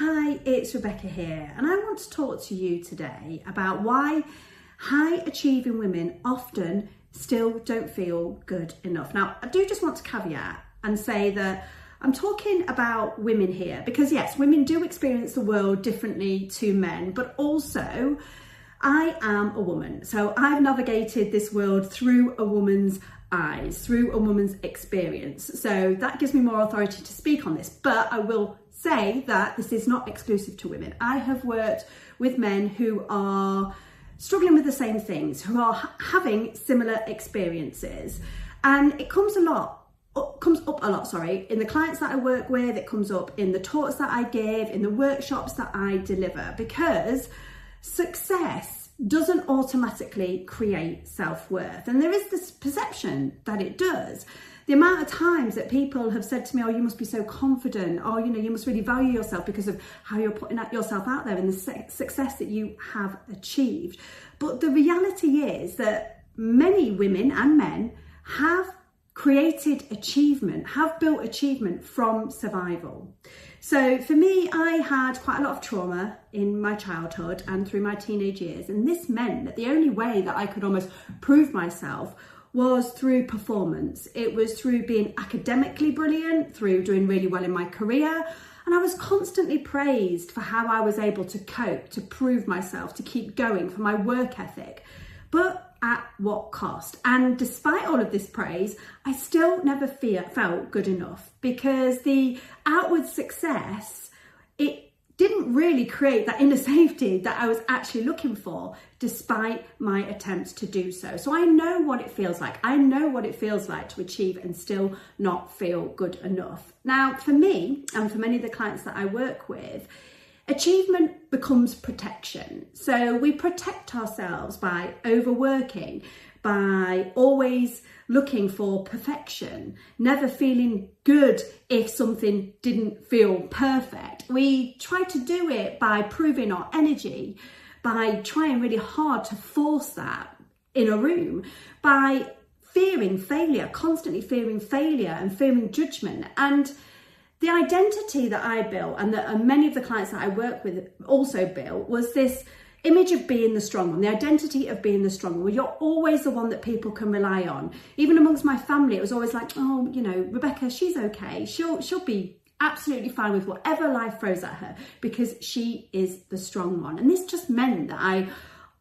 Hi, it's Rebecca here, and I want to talk to you today about why high achieving women often still don't feel good enough. Now, I do just want to caveat and say that I'm talking about women here because yes, women do experience the world differently to men, but also I am a woman. So I've navigated this world through a woman's eyes, through a woman's experience. So that gives me more authority to speak on this, but I will say that this is not exclusive to women. I have worked with men who are struggling with the same things, who are having similar experiences. And it comes up a lot, in the clients that I work with, it comes up in the talks that I give, in the workshops that I deliver, because success doesn't automatically create self-worth. And there is this perception that it does. The amount of times that people have said to me, oh, you must be so confident, or, you must really value yourself because of how you're putting yourself out there and the success that you have achieved. But the reality is that many women and men have created achievement, have built achievement from survival. So for me, I had quite a lot of trauma in my childhood and through my teenage years. And this meant that the only way that I could almost prove myself was through performance. It was through being academically brilliant, through doing really well in my career. And I was constantly praised for how I was able to cope, to prove myself, to keep going, for my work ethic. But at what cost? And despite all of this praise, I still never felt good enough, because the outward success, it didn't really create that inner safety that I was actually looking for, despite my attempts to do so. So I know what it feels like. I know what it feels like to achieve and still not feel good enough. Now, for me, and for many of the clients that I work with, achievement becomes protection. So we protect ourselves by overworking, by always looking for perfection, never feeling good if something didn't feel perfect. We try to do it by proving our energy, by trying really hard to force that in a room, by fearing failure, constantly fearing failure and fearing judgment. And the identity that I built, and that many of the clients that I work with also built, was this image of being the strong one, the identity of being the strong one, where you're always the one that people can rely on. Even amongst my family, it was always like, oh, Rebecca, she's okay. She'll be absolutely fine with whatever life throws at her, because she is the strong one. And this just meant that I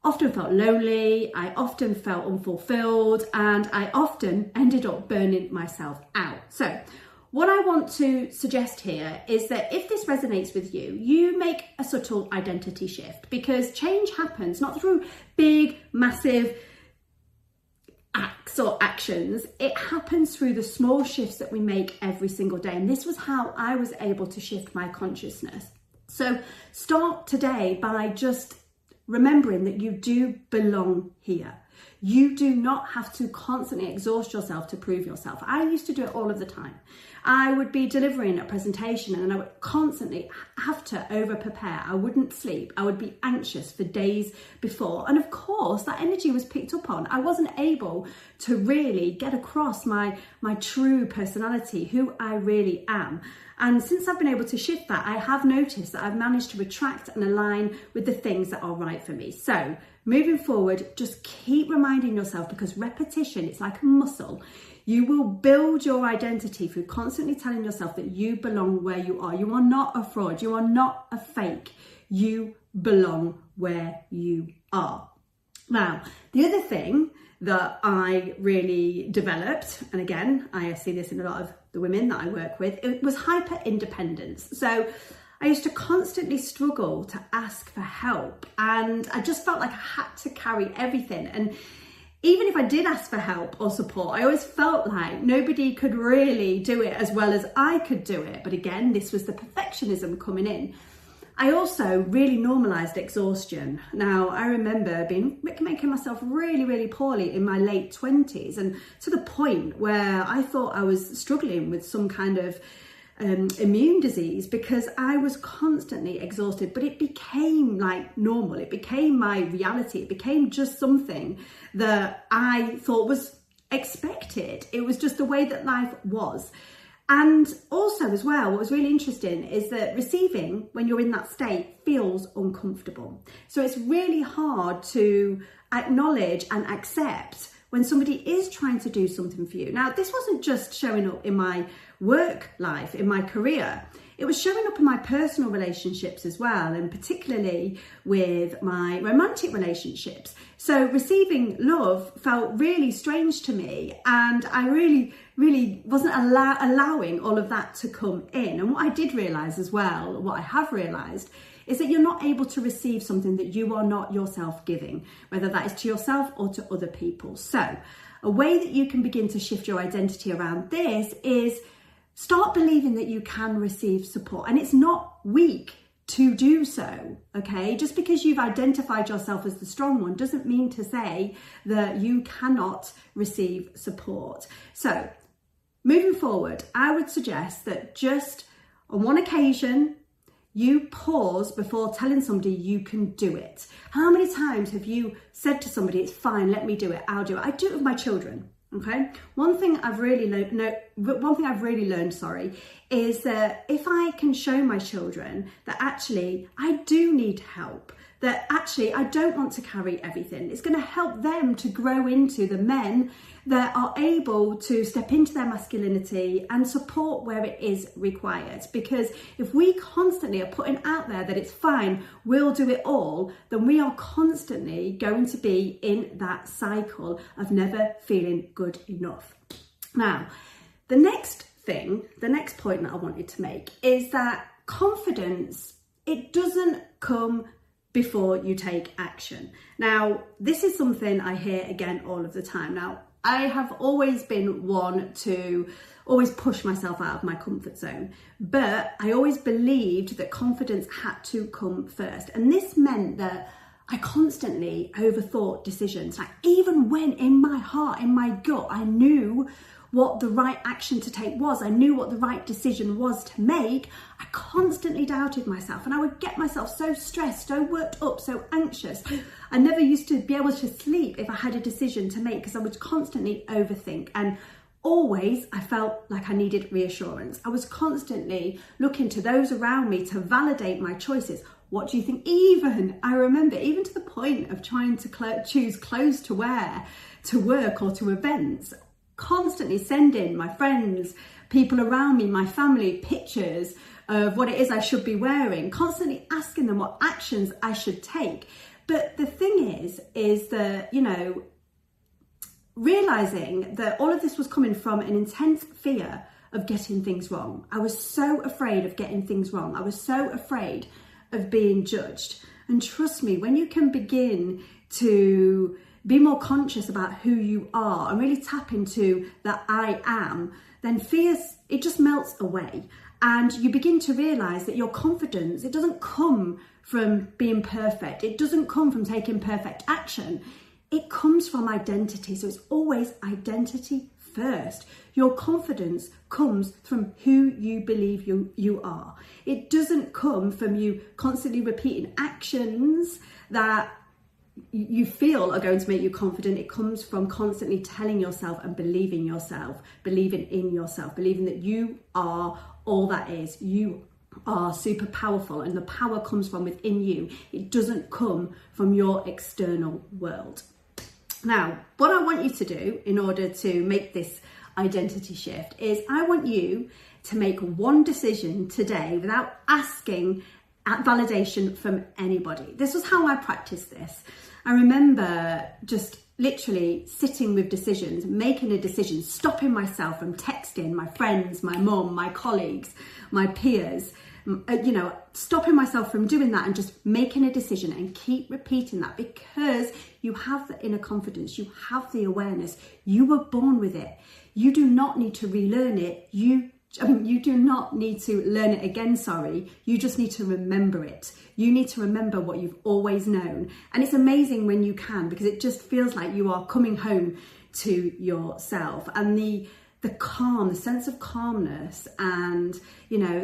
often felt lonely, I often felt unfulfilled, and I often ended up burning myself out. So what I want to suggest here is that if this resonates with you, you make a subtle identity shift, because change happens not through big, massive acts or actions. It happens through the small shifts that we make every single day. And this was how I was able to shift my consciousness. So start today by just remembering that you do belong here. You do not have to constantly exhaust yourself to prove yourself. I used to do it all of the time. I would be delivering a presentation and I would constantly have to over prepare. I wouldn't sleep. I would be anxious for days before. And of course, that energy was picked up on. I wasn't able to really get across my true personality, who I really am. And since I've been able to shift that, I have noticed that I've managed to retract and align with the things that are right for me. So moving forward, just keep reminding yourself, because repetition, it's like a muscle. You will build your identity through constantly telling yourself that you belong where you are. You are not a fraud. You are not a fake. You belong where you are. Now, the other thing that I really developed, and again, I see this in a lot of the women that I work with, it was hyper independence. So I used to constantly struggle to ask for help, and I just felt like I had to carry everything. And even if I did ask for help or support, I always felt like nobody could really do it as well as I could do it. But again, this was the perfectionism coming in. I also really normalised exhaustion. Now, I remember making myself really, really poorly in my late 20s, and to the point where I thought I was struggling with some kind of immune disease, because I was constantly exhausted. But it became like normal. It became my reality. It became just something that I thought was expected. It was just the way that life was. And also as well, what was really interesting is that receiving, when you're in that state, feels uncomfortable. So it's really hard to acknowledge and accept when somebody is trying to do something for you. Now, this wasn't just showing up in my work life, in my career. It was showing up in my personal relationships as well, and particularly with my romantic relationships. So receiving love felt really strange to me, and I really wasn't allowing all of that to come in. And what I did realise as well, what I have realised, is that you're not able to receive something that you are not yourself giving, whether that is to yourself or to other people. So a way that you can begin to shift your identity around this is start believing that you can receive support, and it's not weak to do so, okay? Just because you've identified yourself as the strong one doesn't mean to say that you cannot receive support. So moving forward, I would suggest that just on one occasion, you pause before telling somebody you can do it. How many times have you said to somebody, it's fine, let me do it, I'll do it. I do it with my children. Okay. One thing I've really learned, is that if I can show my children that actually I do need help, that actually I don't want to carry everything, it's going to help them to grow into the men that are able to step into their masculinity and support where it is required. Because if we constantly are putting out there that it's fine, we'll do it all, then we are constantly going to be in that cycle of never feeling good enough. Now, the next point that I wanted to make is that confidence, it doesn't come before you take action. Now, this is something I hear again all of the time. Now, I have always been one to always push myself out of my comfort zone, but I always believed that confidence had to come first. And this meant that I constantly overthought decisions. Like, even when in my heart, in my gut, I knew what the right action to take was, I knew what the right decision was to make, I constantly doubted myself, and I would get myself so stressed, so worked up, so anxious. I never used to be able to sleep if I had a decision to make, because I would constantly overthink, and always I felt like I needed reassurance. I was constantly looking to those around me to validate my choices. What do you think? I remember even to the point of trying to choose clothes to wear to work or to events, constantly sending my friends, people around me, my family, pictures of what it is I should be wearing, constantly asking them what actions I should take. But the thing is that, realizing that all of this was coming from an intense fear of getting things wrong. I was so afraid of getting things wrong. I was so afraid of being judged. And trust me, when you can begin to be more conscious about who you are and really tap into that I am, then fear, it just melts away. And you begin to realize that your confidence, it doesn't come from being perfect. It doesn't come from taking perfect action. It comes from identity. So it's always identity first. Your confidence comes from who you believe you are. It doesn't come from you constantly repeating actions that you feel are going to make you confident. It comes from constantly telling yourself and believing in yourself, believing that you are all that is. You are super powerful, and the power comes from within you. It doesn't come from your external world. Now, what I want you to do in order to make this identity shift is I want you to make one decision today without asking validation from anybody. This was how I practiced this. I remember just literally sitting with decisions, making a decision, stopping myself from texting my friends, my mum, my colleagues, my peers, stopping myself from doing that and just making a decision and keep repeating that, because you have the inner confidence, you have the awareness, you were born with it. You do not need to relearn it. You do not need to learn it again, you just need to remember it. You need to remember what you've always known. And it's amazing when you can, because it just feels like you are coming home to yourself. And the calm, the sense of calmness, and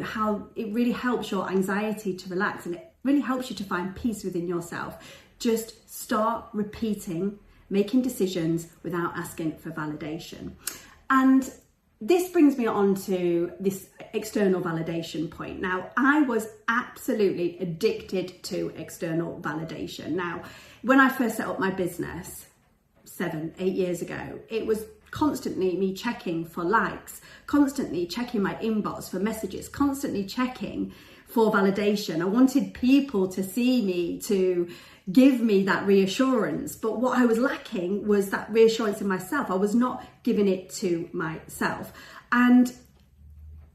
how it really helps your anxiety to relax, and it really helps you to find peace within yourself. Just start repeating, making decisions without asking for validation. And this brings me on to this external validation point. Now, I was absolutely addicted to external validation. Now, when I first set up my business 7-8 years ago, it was constantly me checking for likes, constantly checking my inbox for messages, constantly checking for validation. I wanted people to see me, to give me that reassurance, but what I was lacking was that reassurance in myself. I was not giving it to myself, and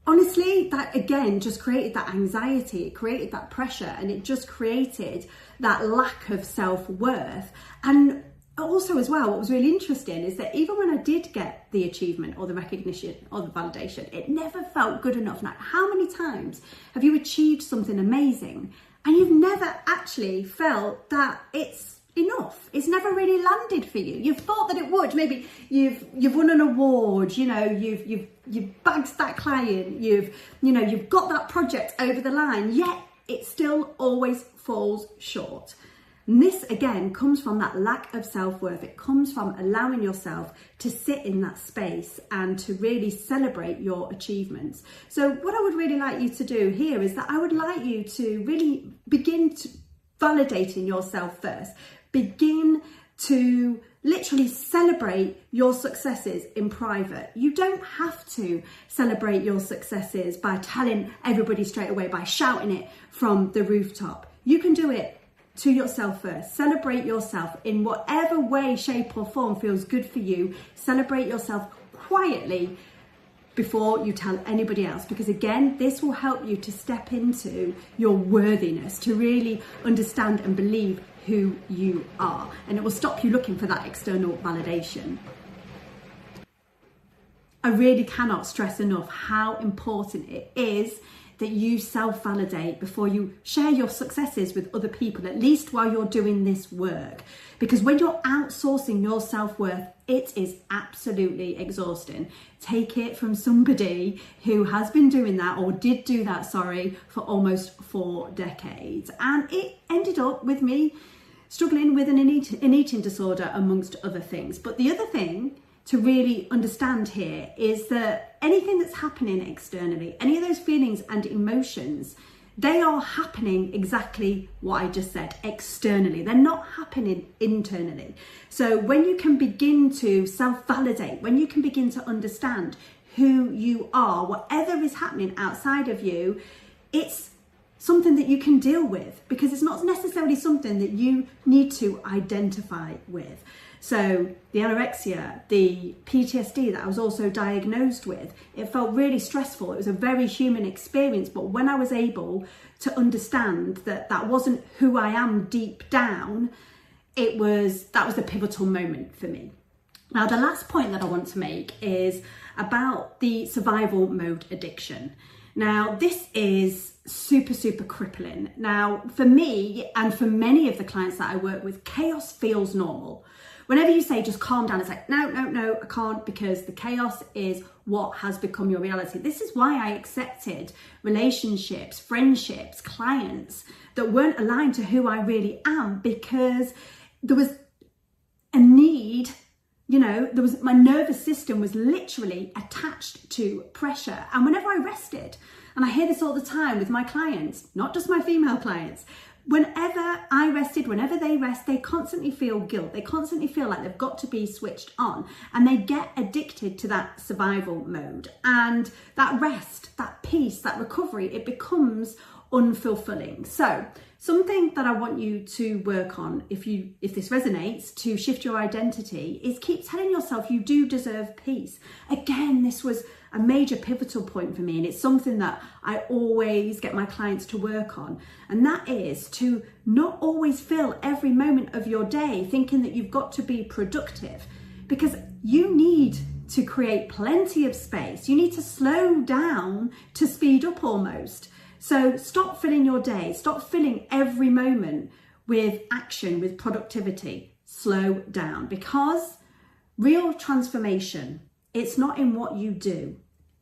honestly, that again just created that anxiety, it created that pressure, and it just created that lack of self-worth. And also as well, what was really interesting is that even when I did get the achievement or the recognition or the validation, it never felt good enough. Now, how many times have you achieved something amazing and you've never actually felt that it's enough? It's never really landed for you. You've thought that it would. Maybe you've won an award, you know, you've bagged that client, you've got that project over the line, yet it still always falls short. And this again comes from that lack of self-worth. It comes from allowing yourself to sit in that space and to really celebrate your achievements. So what I would really like you to do here is that I would like you to really begin to validating yourself first. Begin to literally celebrate your successes in private. You don't have to celebrate your successes by telling everybody straight away, by shouting it from the rooftop. You can do it to yourself first. Celebrate yourself in whatever way, shape or form feels good for you. Celebrate yourself quietly before you tell anybody else, because again, this will help you to step into your worthiness, to really understand and believe who you are, and it will stop you looking for that external validation. I really cannot stress enough how important it is that you self-validate before you share your successes with other people, at least while you're doing this work. Because when you're outsourcing your self-worth, it is absolutely exhausting. Take it from somebody who has been doing that, or did do that, for almost 4 decades. And it ended up with me struggling with an eating disorder, amongst other things. But the other thing to really understand here is that anything that's happening externally, any of those feelings and emotions, they are happening exactly what I just said, externally. They're not happening internally. So when you can begin to self-validate, when you can begin to understand who you are, whatever is happening outside of you, it's something that you can deal with, because it's not necessarily something that you need to identify with. So the anorexia, the PTSD that I was also diagnosed with, it felt really stressful. It was a very human experience. But when I was able to understand that that wasn't who I am deep down, that was the pivotal moment for me. Now, the last point that I want to make is about the survival mode addiction. Now, this is super, super crippling. Now, for me and for many of the clients that I work with, chaos feels normal. Whenever you say just calm down, it's like, no, I can't, because the chaos is what has become your reality. This is why I accepted relationships, friendships, clients that weren't aligned to who I really am, because there was a need, my nervous system was literally attached to pressure. And whenever I rested, and I hear this all the time with my clients, not just my female clients, whenever I rested, whenever they rest, they constantly feel guilt. They constantly feel like they've got to be switched on, and they get addicted to that survival mode. And that rest, that peace, that recovery, it becomes unfulfilling. So something that I want you to work on, if this resonates, to shift your identity, is keep telling yourself you do deserve peace. Again, this was a major pivotal point for me, and it's something that I always get my clients to work on, and that is to not always fill every moment of your day thinking that you've got to be productive, because you need to create plenty of space. You need to slow down to speed up almost. So stop filling your day, stop filling every moment with action, with productivity. Slow down, because real transformation, it's not in what you do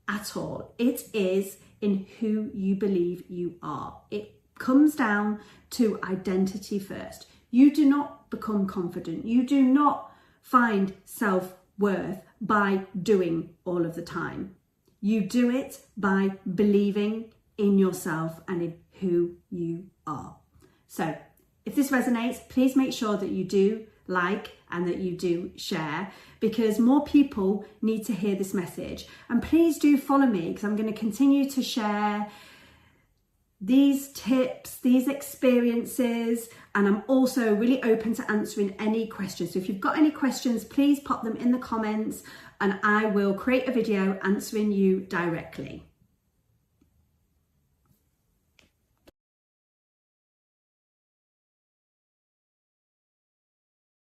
at all. It is in who you believe you are. It comes down to identity first. You do not become confident. You do not find self-worth by doing all of the time. You do it by believing in yourself and in who you are. So if this resonates, please make sure that you do like and that you do share, because more people need to hear this message. And please do follow me, because I'm going to continue to share these tips, these experiences, and I'm also really open to answering any questions. So if you've got any questions, please pop them in the comments and I will create a video answering you directly.